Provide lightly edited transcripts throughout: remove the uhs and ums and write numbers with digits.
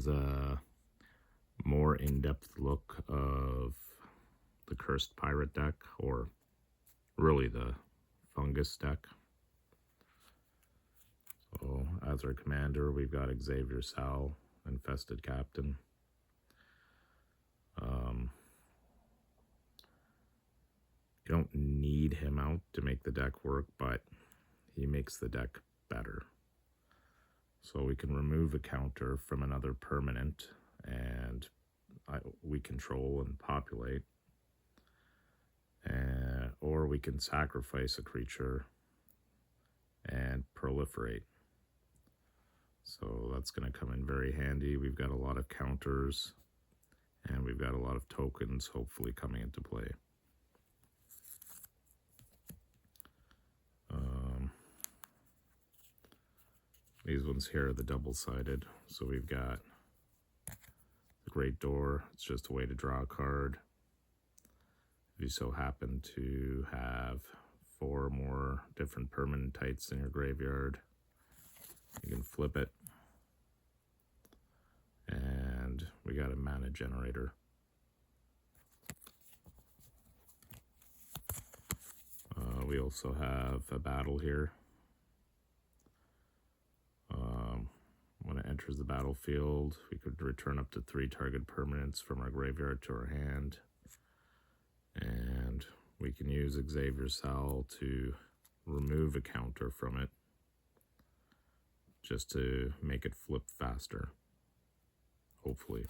Here's a more in-depth look of the Cursed Pirate deck, or really the Fungus deck. So as our commander, we've got Xavier Sal Infested Captain. You don't need him out to make the deck work, but he makes the deck better. So we can remove a counter from another permanent, and we control and populate. Or we can sacrifice a creature and proliferate. So that's going to come in very handy. We've got a lot of counters, and we've got a lot of tokens hopefully coming into play. These ones here are the double-sided. So we've got the Great Door. It's just a way to draw a card. If you so happen to have 4 or more different permanent types in your graveyard, you can flip it. And we got a mana generator. We also have a battle here. When it enters the battlefield, we could return up to 3 target permanents from our graveyard to our hand. And we can use Xavier Sal to remove a counter from it, just to make it flip faster, hopefully.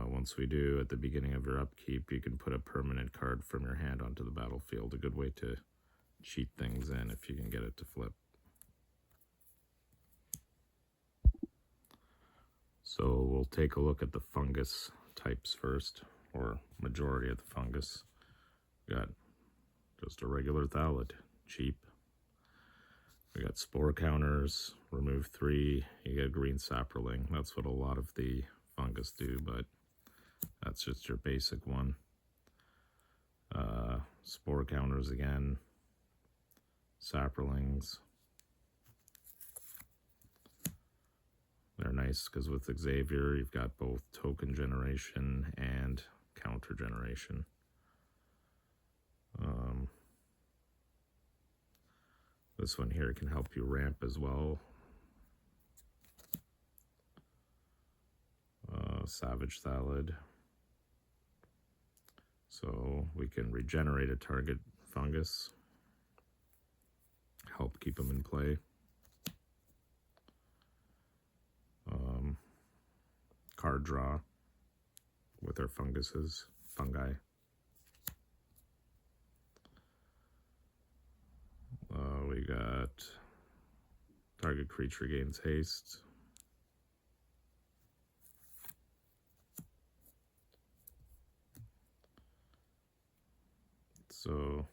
Once we do, at the beginning of your upkeep, you can put a permanent card from your hand onto the battlefield. A good way to cheat things in if you can get it to flip. So we'll take a look at the fungus types first, or majority of the fungus. We got just a regular Thallid, cheap. We got spore counters, remove 3, you get a green sapperling. That's what a lot of the fungus do, but that's just your basic one. Spore counters again, sapperlings. They're nice because with Xavier, you've got both token generation and counter generation. This one here can help you ramp as well. Savage Thallid. So we can regenerate a target fungus, help keep them in play. Card draw with our fungi. We got target creature gains haste. So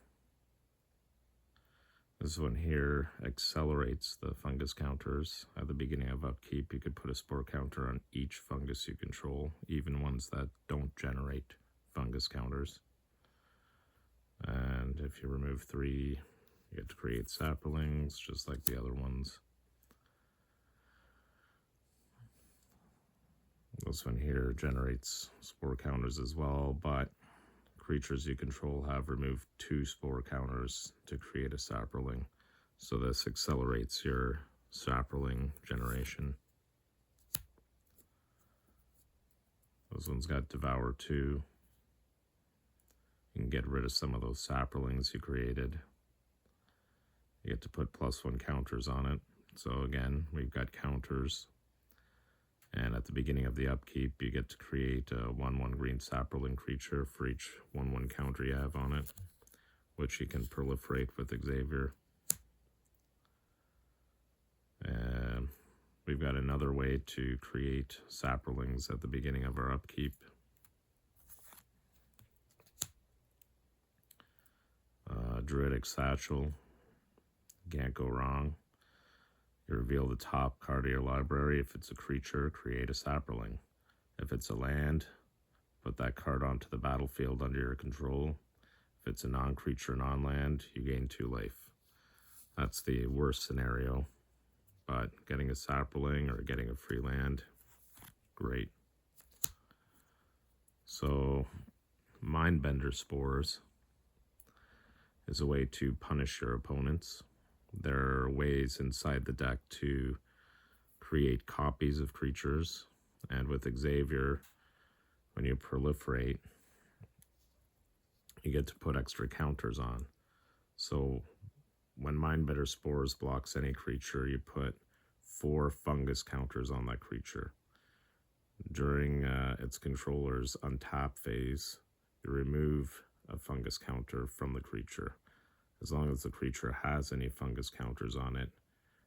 this one here accelerates the fungus counters. At the beginning of upkeep, you could put a spore counter on each fungus you control, even ones that don't generate fungus counters. And if you remove 3, you get to create sapperlings, just like the other ones. This one here generates spore counters as well, but creatures you control have removed 2 spore counters to create a sapperling. So this accelerates your sapperling generation. Those ones got Devour 2. You can get rid of some of those sapperlings you created. You get to put +1 counters on it. So again, we've got counters. And at the beginning of the upkeep, you get to create a 1/1 green sapperling creature for each 1/1 counter you have on it, which you can proliferate with Xavier. And we've got another way to create sapperlings at the beginning of our upkeep. Druidic Satchel, can't go wrong. You reveal the top card of your library. If it's a creature, create a sapperling. If it's a land, put that card onto the battlefield under your control. If it's a non-creature, non-land, you gain 2 life. That's the worst scenario. but getting a sapling or getting a free land, great. So Mindbender Spores is a way to punish your opponents. There are ways inside the deck to create copies of creatures, and with Xavier, when you proliferate, you get to put extra counters on. So when Mindbender Spores blocks any creature, you put 4 fungus counters on that creature. During its controller's untap phase, you remove a fungus counter from the creature. As long as the creature has any fungus counters on it,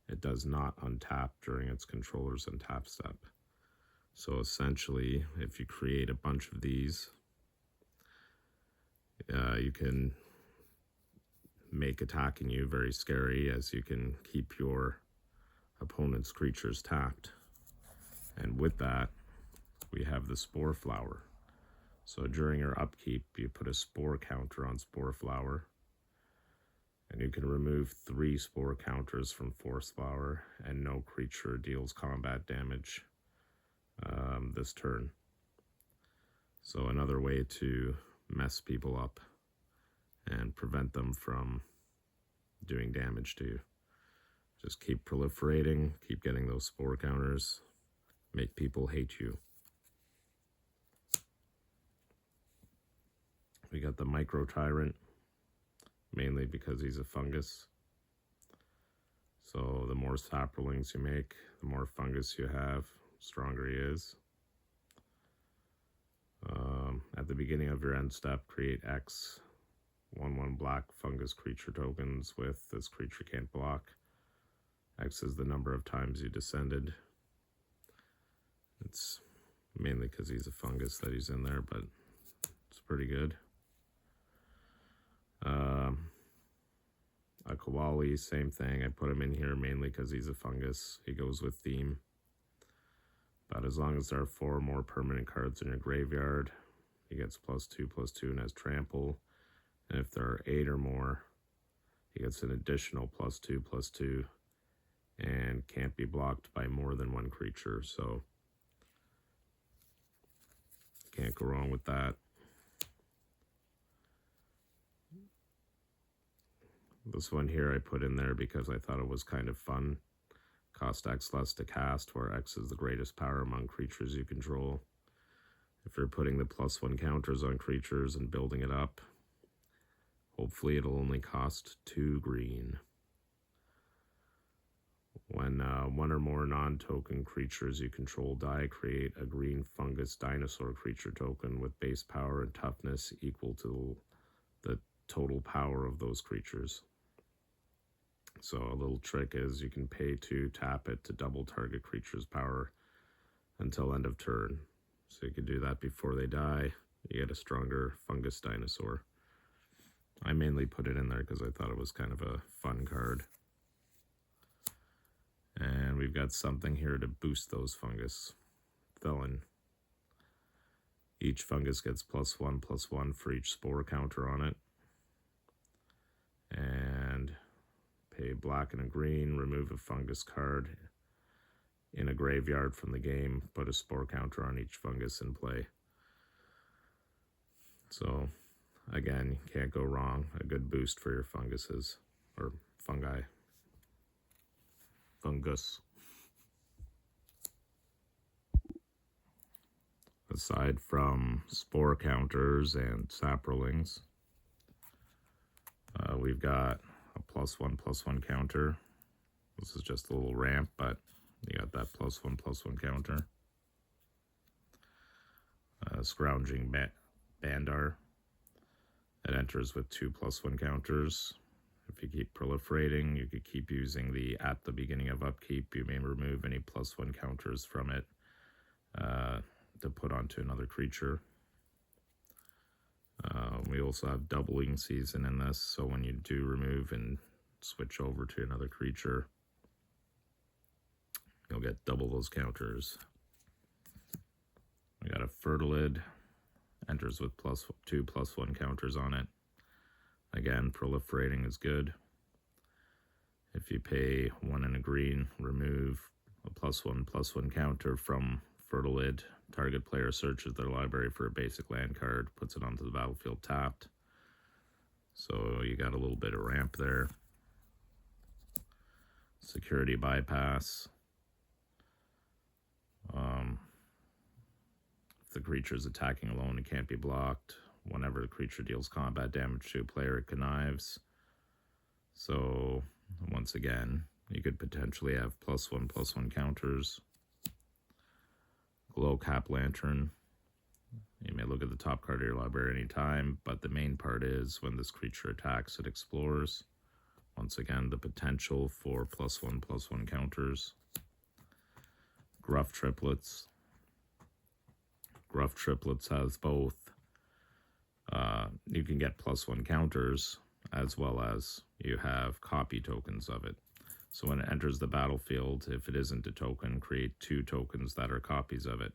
it does not untap during its controller's untap step. So essentially, if you create a bunch of these, you can make attacking you very scary, as you can keep your opponent's creatures tapped. And with that, we have the Spore Flower. So during your upkeep, you put a spore counter on Spore Flower, and you can remove 3 spore counters from Force Flower, and no creature deals combat damage this turn. So another way to mess people up and prevent them from doing damage to you. Just keep proliferating, keep getting those spore counters, make people hate you. We got the Micro Tyrant, mainly because he's a fungus. So the more saplings you make, the more fungus you have, stronger he is. At the beginning of your end step, create X 1/1 black fungus creature tokens with this creature can't block. X is the number of times you descended. It's mainly because he's a fungus that he's in there, but it's pretty good. A Koali, same thing. I put him in here mainly because he's a fungus. He goes with theme. But as long as there are 4 or more permanent cards in your graveyard, he gets +2/+2 and has trample. And if there are 8 or more, he gets an additional +2/+2 and can't be blocked by more than 1 creature. So can't go wrong with that. This one here I put in there because I thought it was kind of fun. Cost X less to cast, where X is the greatest power among creatures you control. If you're putting the +1 counters on creatures and building it up, hopefully it'll only cost 2 green. When 1 or more non-token creatures you control die, create a green fungus dinosaur creature token with base power and toughness equal to the total power of those creatures. So a little trick is you can pay to tap it to double target creature's power until end of turn. So you can do that before they die. You get a stronger fungus dinosaur. I mainly put it in there because I thought it was kind of a fun card. And we've got something here to boost those fungus. Felon. Each fungus gets +1/+1 for each spore counter on it. And pay black and a green, remove a fungus card in a graveyard from the game, put a spore counter on each fungus in play. So again, you can't go wrong. A good boost for your funguses, or fungi. Fungus. Aside from spore counters and saplings, we've got a +1/+1 counter. This is just a little ramp, but you got that +1/+1 counter. Scrounging Bandar. It enters with 2 +1 counters. If you keep proliferating, you could keep using the at the beginning of upkeep. You may remove any +1 counters from it to put onto another creature. We also have doubling season in this, so when you do remove and switch over to another creature, you'll get double those counters. We got a Fertilid, enters with +2 +1 counters on it. Again, proliferating is good. If you pay 1 and a green, remove a +1/+1 counter from Fertilid. Target player searches their library for a basic land card, puts it onto the battlefield tapped. So you got a little bit of ramp there. Security bypass. If the creature is attacking alone, it can't be blocked. Whenever the creature deals combat damage to a player, it connives. So once again, you could potentially have +1/+1 counters. Glow Cap Lantern. You may look at the top card of your library anytime, but the main part is when this creature attacks, it explores. Once again, the potential for +1/+1 counters. Gruff Triplets. Gruff Triplets has both. You can get +1 counters, as well as you have copy tokens of it. So when it enters the battlefield, if it isn't a token, create 2 tokens that are copies of it.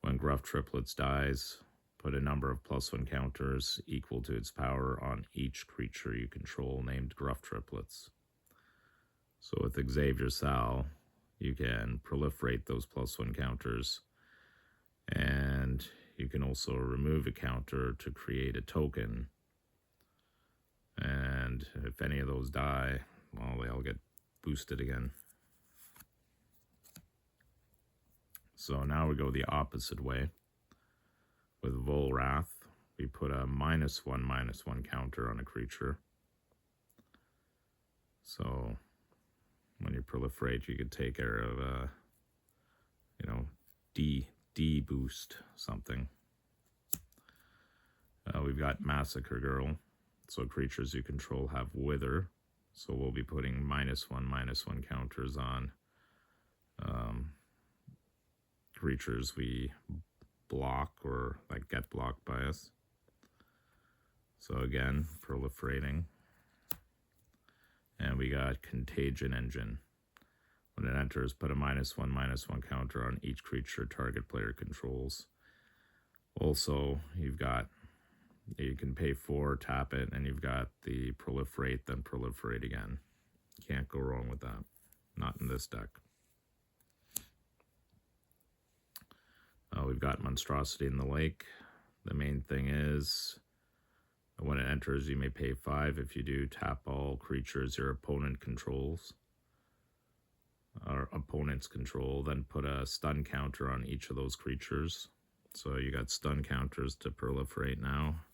When Gruff Triplets dies, put a number of +1 counters equal to its power on each creature you control named Gruff Triplets. So with Xavier Sal, you can proliferate those +1 counters, and you can also remove a counter to create a token. And if any of those die, well, they all get boosted again. So now we go the opposite way. With Volrath, we put a -1/-1 counter on a creature. So when you proliferate, you could take care of, D boost something. We've got Massacre Girl. So creatures you control have Wither. So we'll be putting -1/-1 counters on creatures we block or like get blocked by us. So again, proliferating. And we got Contagion Engine. When it enters, put a -1/-1 counter on each creature target player controls. Also, you can pay 4, tap it, and you've got the proliferate, then proliferate again. Can't go wrong with that. Not in this deck. We've got Monstrosity in the Lake. The main thing is, when it enters, you may pay 5. If you do, tap all creatures your opponent controls, or opponents control, then put a stun counter on each of those creatures. So you got stun counters to proliferate now.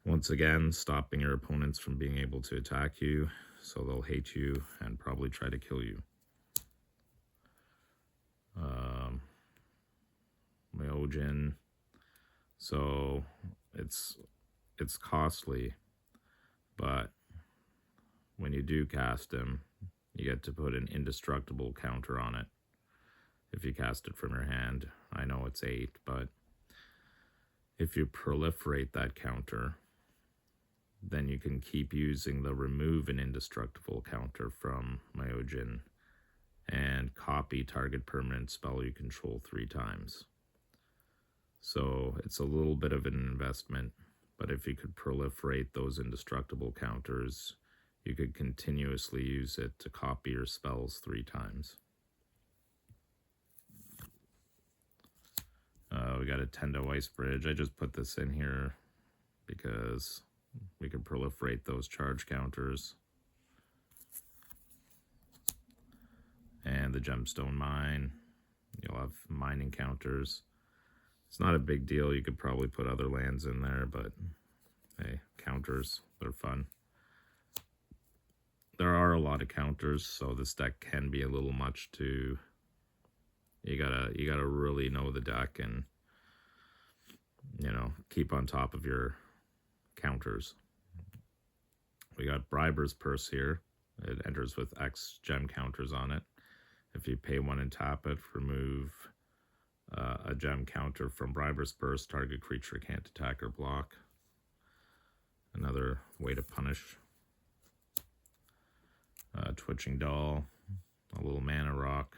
Once again, stopping your opponents from being able to attack you, so they'll hate you and probably try to kill you. Myojin. So it's costly, but when you do cast him, you get to put an indestructible counter on it. If you cast it from your hand, I know it's 8, but if you proliferate that counter, then you can keep using the remove an indestructible counter from Myojin and copy target permanent spell you control 3 times. So it's a little bit of an investment, but if you could proliferate those indestructible counters, you could continuously use it to copy your spells 3 times. We got a Tendo Ice Bridge. I just put this in here because we can proliferate those charge counters. And the Gemstone Mine. You'll have mining counters. It's not a big deal. You could probably put other lands in there, but hey, counters, they're fun. There are a lot of counters, so this deck can be a little much to... You gotta really know the deck and, keep on top of your counters. We got Briber's Purse here. It enters with X gem counters on it. If you pay 1 and tap it, remove a gem counter from Briber's Purse. Target creature can't attack or block. Another way to punish. Twitching Doll, a little mana rock,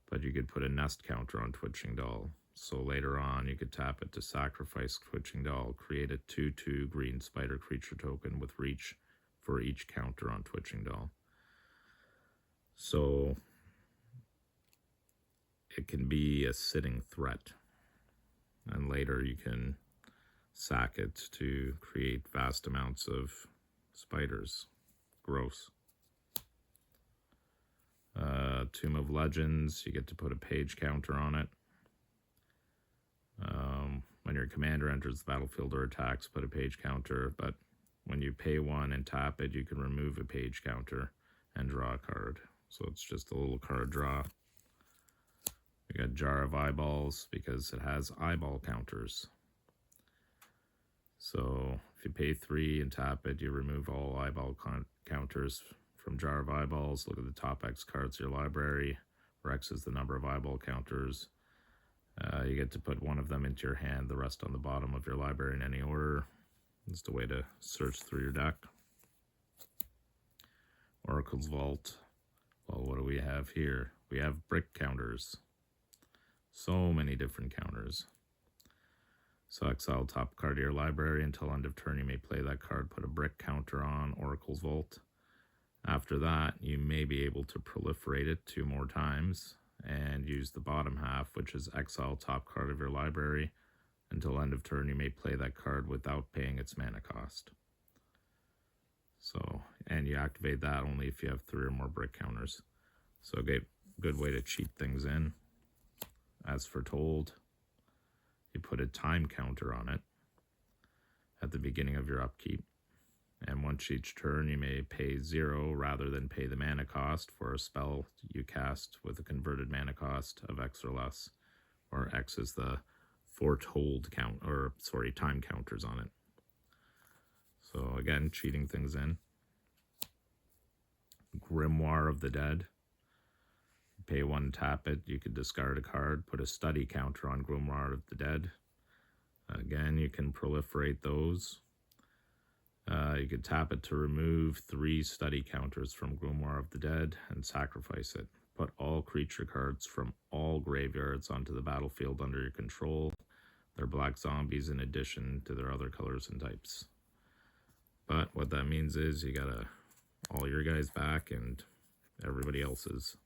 but you could put a nest counter on Twitching Doll. So later on, you could tap it to sacrifice Twitching Doll, create a 2/2 green spider creature token with reach for each counter on Twitching Doll. So it can be a sitting threat, and later you can sack it to create vast amounts of spiders. Gross. Tomb of Legends, you get to put a page counter on it. When your commander enters the battlefield or attacks, put a page counter, but when you pay 1 and tap it, you can remove a page counter and draw a card. So it's just a little card draw. We got Jar of Eyeballs because it has eyeball counters. So if you pay 3 and tap it, you remove all eyeball counters from Jar of Eyeballs. Look at the top X cards of your library, where X is the number of eyeball counters. You get to put 1 of them into your hand, the rest on the bottom of your library in any order. It's the way to search through your deck. Oracle's Vault. Well, what do we have here? We have brick counters. So many different counters. So exile top card of your library. Until end of turn, you may play that card. Put a brick counter on Oracle's Vault. After that, you may be able to proliferate it 2 more times and use the bottom half, which is exile top card of your library. Until end of turn, you may play that card without paying its mana cost. So, and you activate that only if you have 3 or more brick counters. So a good way to cheat things in. As foretold, you put a time counter on it at the beginning of your upkeep. And once each turn, you may pay 0 rather than pay the mana cost for a spell you cast with a converted mana cost of X or less, or X is the foretold count, or sorry, time counters on it. So again, cheating things in. Grimoire of the Dead. Pay 1, tap it. You could discard a card, put a study counter on Grimoire of the Dead. Again, you can proliferate those. You could tap it to remove 3 study counters from Grimoire of the Dead and sacrifice it. Put all creature cards from all graveyards onto the battlefield under your control. They're black zombies in addition to their other colors and types. But what that means is you got all your guys back and everybody else's.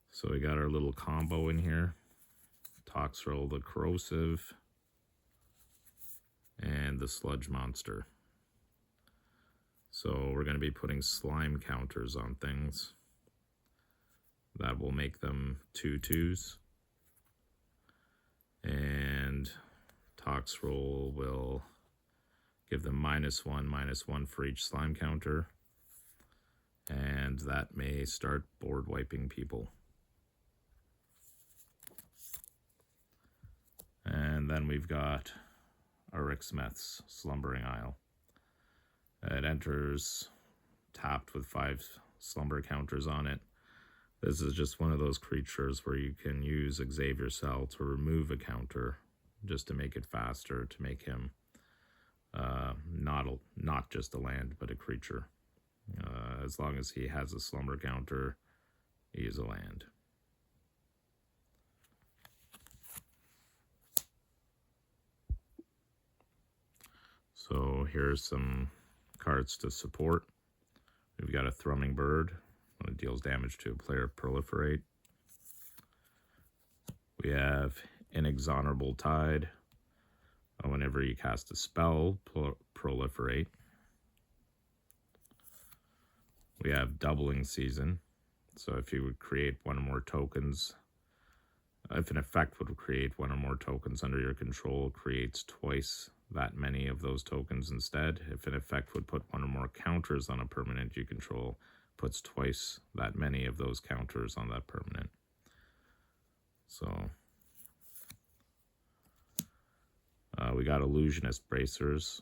So we got our little combo in here. Toxrill the Corrosive and the Sludge Monster. So we're going to be putting slime counters on things. That will make them 2/2s. And Toxrill will give them -1/-1 for each slime counter. And that may start board wiping people. And then we've got Smith's Slumbering Isle. It enters tapped with 5 slumber counters on it. This is just one of those creatures where you can use Xavier Sal to remove a counter just to make it faster, to make him not just a land, but a creature. As long as he has a slumber counter, he is a land. So here's some cards to support. We've got a Thrumming Bird. When it deals damage to a player, proliferate. We have Inexorable Tide. Whenever you cast a spell, proliferate. We have Doubling Season. So if you would create 1 or more tokens, if an effect would create 1 or more tokens under your control, it creates twice that many of those tokens instead. If an effect would put 1 or more counters on a permanent you control, puts twice that many of those counters on that permanent. So we got Illusionist Bracers.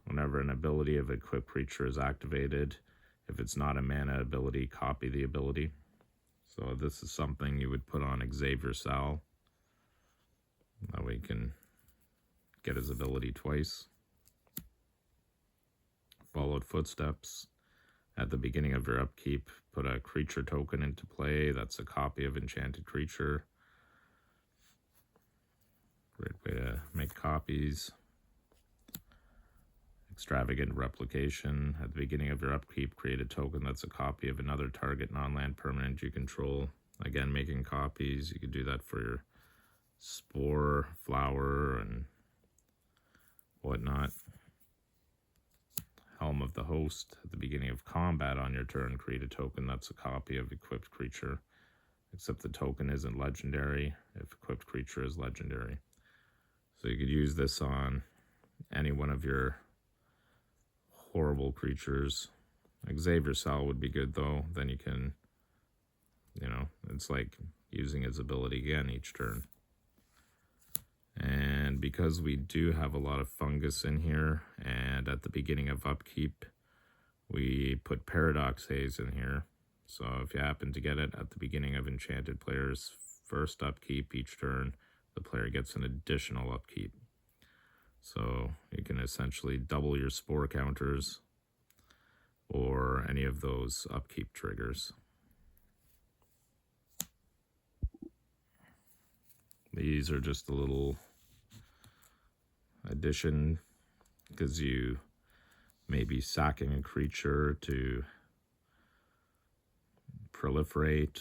Whenever an ability of equipped creature is activated, if it's not a mana ability, copy the ability. So this is something you would put on Xavier Sal. That way you can get his ability twice. Followed Footsteps. At the beginning of your upkeep, put a creature token into play. That's a copy of Enchanted Creature. Great way to make copies. Extravagant replication. At the beginning of your upkeep, create a token that's a copy of another target non-land permanent you control. Again, making copies. You could do that for your spore, flower, and whatnot. Helm of the Host. At the beginning of combat on your turn, create a token that's a copy of equipped creature, except the token isn't legendary if equipped creature is legendary. So you could use this on any one of your horrible creatures. Xavier Sal would be good though. Then you can, it's like using his ability again each turn. And because we do have a lot of fungus in here, and at the beginning of upkeep, we put Paradox Haze in here. So if you happen to get it at the beginning of enchanted players' first upkeep each turn, the player gets an additional upkeep. So you can essentially double your spore counters or any of those upkeep triggers. These are just a little addition because you may be sacking a creature to proliferate.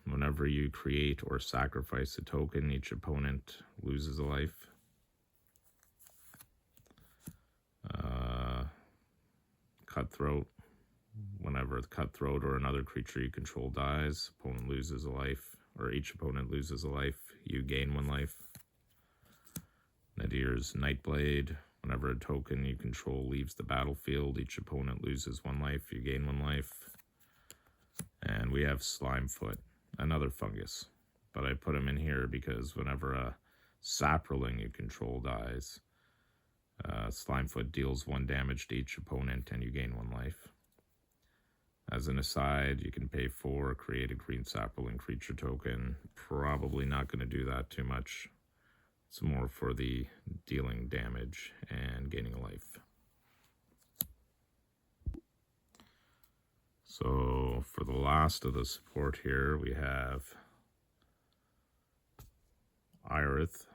Whenever you create or sacrifice a token, each opponent loses a life. Cutthroat. Whenever the Cutthroat or another creature you control dies, opponent loses a life, or each opponent loses a life, you gain 1 life. Nadir's Nightblade. Whenever a token you control leaves the battlefield, each opponent loses 1 life, you gain 1 life. And we have Slimefoot, another fungus. But I put him in here because whenever a Saproling you control dies, Slimefoot deals 1 damage to each opponent and you gain 1 life. As an aside, you can pay 4, create a green Saproling creature token. Probably not going to do that too much. It's more for the dealing damage and gaining a life. So for the last of the support here, we have Irith.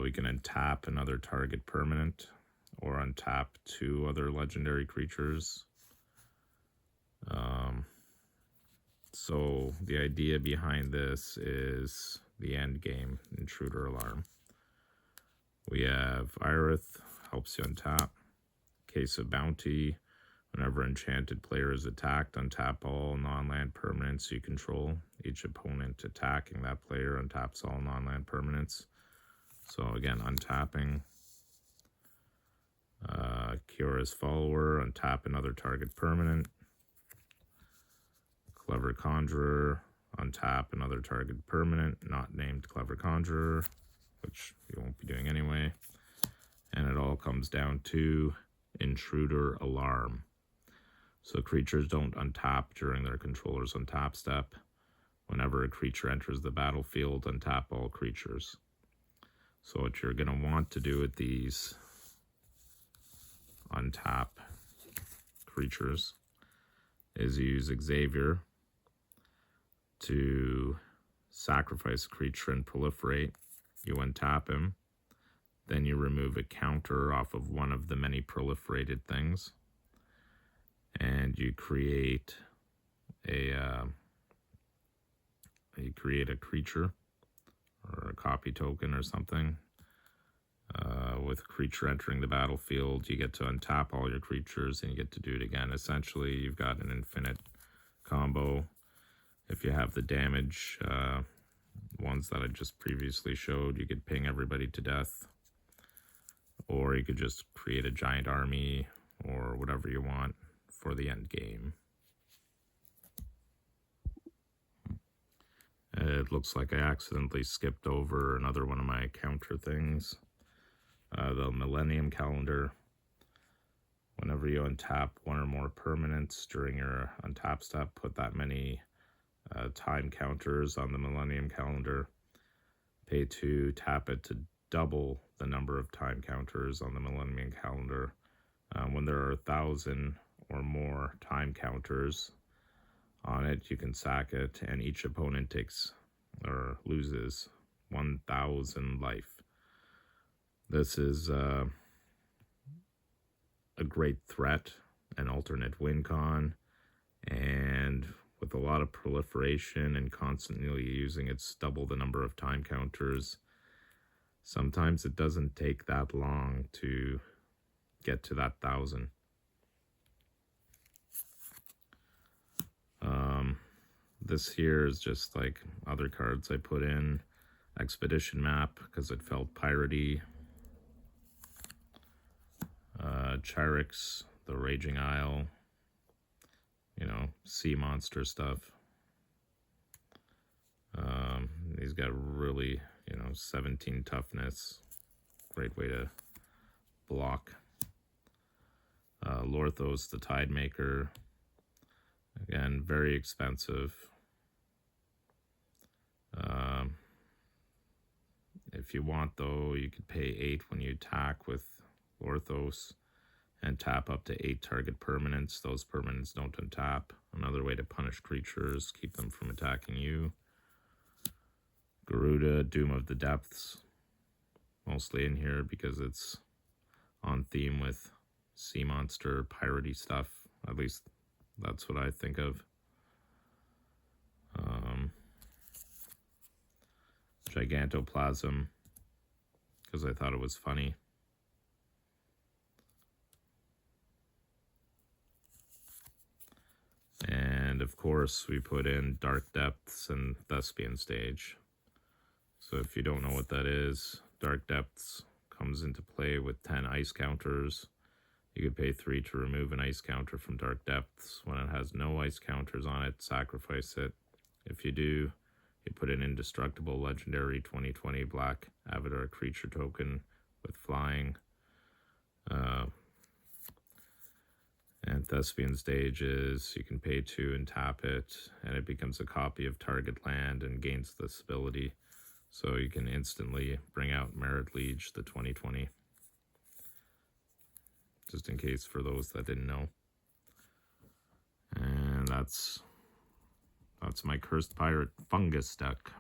We can untap another target permanent or untap 2 other legendary creatures. So the idea behind this is the end game, Intruder Alarm. We have Irith, helps you untap. Case of Bounty, whenever enchanted player is attacked, untap all non-land permanents you control. Each opponent attacking that player untaps all non-land permanents. So again, untapping. Kira's Follower, untap another target permanent. Clever Conjurer, untap another target permanent, not named Clever Conjurer, which you won't be doing anyway. And it all comes down to Intruder Alarm. So creatures don't untap during their controller's untap step. Whenever a creature enters the battlefield, untap all creatures. So what you're going to want to do with these untap creatures is use Xavier to sacrifice a creature and proliferate. You untap him, then you remove a counter off of one of the many proliferated things, and you create a creature or a copy token or something. With creature entering the battlefield, you get to untap all your creatures and you get to do it again. Essentially, you've got an infinite combo. If you have the damage ones that I just previously showed, you could ping everybody to death. Or you could just create a giant army or whatever you want for the end game. It looks like I accidentally skipped over another one of my counter things. The Millennium Calendar. Whenever you untap 1 or more permanents during your untap step, put that many time counters on the Millennium Calendar. Pay 2, tap it to double the number of time counters on the Millennium Calendar. When there are 1,000 or more time counters on it, you can sack it, and each opponent takes or loses 1,000 life. This is a great threat, an alternate win con, and with a lot of proliferation and constantly using its double the number of time counters, sometimes it doesn't take that long to get to that 1,000. This here is just like other cards I put in. Expedition Map, because it felt piratey. Chyrix, the Raging Isle, you know, sea monster stuff. He's got really, you know, 17 toughness. Great way to block. Lorthos, the Tide Maker. Again, very expensive. If you want, though, you could pay 8 when you attack with Lorthos and tap up to 8 target permanents. Those permanents don't untap. Another way to punish creatures, keep them from attacking you. Garuda, Doom of the Depths. Mostly in here because it's on theme with sea monster, piratey stuff. At least that's what I think of. Gigantoplasm, because I thought it was funny. And of course, we put in Dark Depths and Thespian Stage. So if you don't know what that is, Dark Depths comes into play with 10 ice counters. You could pay 3 to remove an ice counter from Dark Depths. When it has no ice counters on it, sacrifice it. If you do, you put an indestructible legendary 2020 black Avatar creature token with flying. And Thespian Stage is you can pay 2 and tap it, and it becomes a copy of target land and gains this ability. So you can instantly bring out Merit Liege, the 2020. Just in case for those that didn't know. And that's my Cursed Pirate Fungus deck.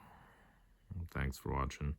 Thanks for watching.